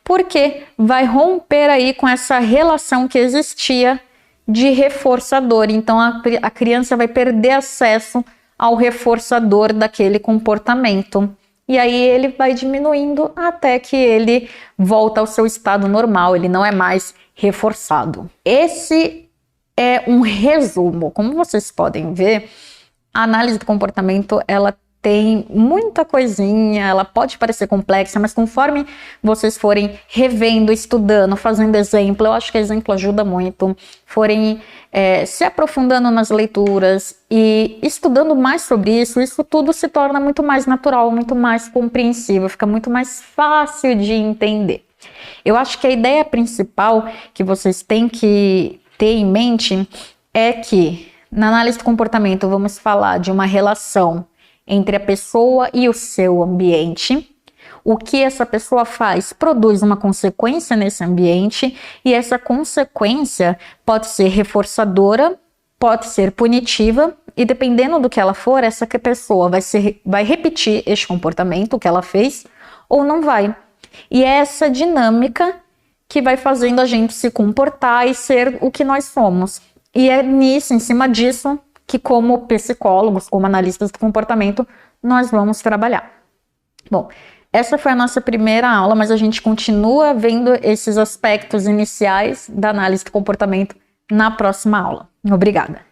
porque vai romper aí com essa relação que existia de reforçador. Então a criança vai perder acesso ao reforçador daquele comportamento. E aí ele vai diminuindo até que ele volta ao seu estado normal, ele não é mais reforçado. Esse é um resumo. Como vocês podem ver, a análise do comportamento, ela tem muita coisinha, ela pode parecer complexa, mas conforme vocês forem revendo, estudando, fazendo exemplo, eu acho que exemplo ajuda muito, forem se aprofundando nas leituras e estudando mais sobre isso, isso tudo se torna muito mais natural, muito mais compreensível, fica muito mais fácil de entender. Eu acho que a ideia principal que vocês têm que ter em mente é que na análise do comportamento vamos falar de uma relação entre a pessoa e o seu ambiente. O que essa pessoa faz produz uma consequência nesse ambiente, e essa consequência pode ser reforçadora, pode ser punitiva, e dependendo do que ela for, essa pessoa vai repetir este comportamento que ela fez ou não vai. E é essa dinâmica que vai fazendo a gente se comportar e ser o que nós somos. E é nisso, em cima disso, que como psicólogos, como analistas do comportamento, nós vamos trabalhar. Bom, essa foi a nossa primeira aula, mas a gente continua vendo esses aspectos iniciais da análise do comportamento na próxima aula. Obrigada!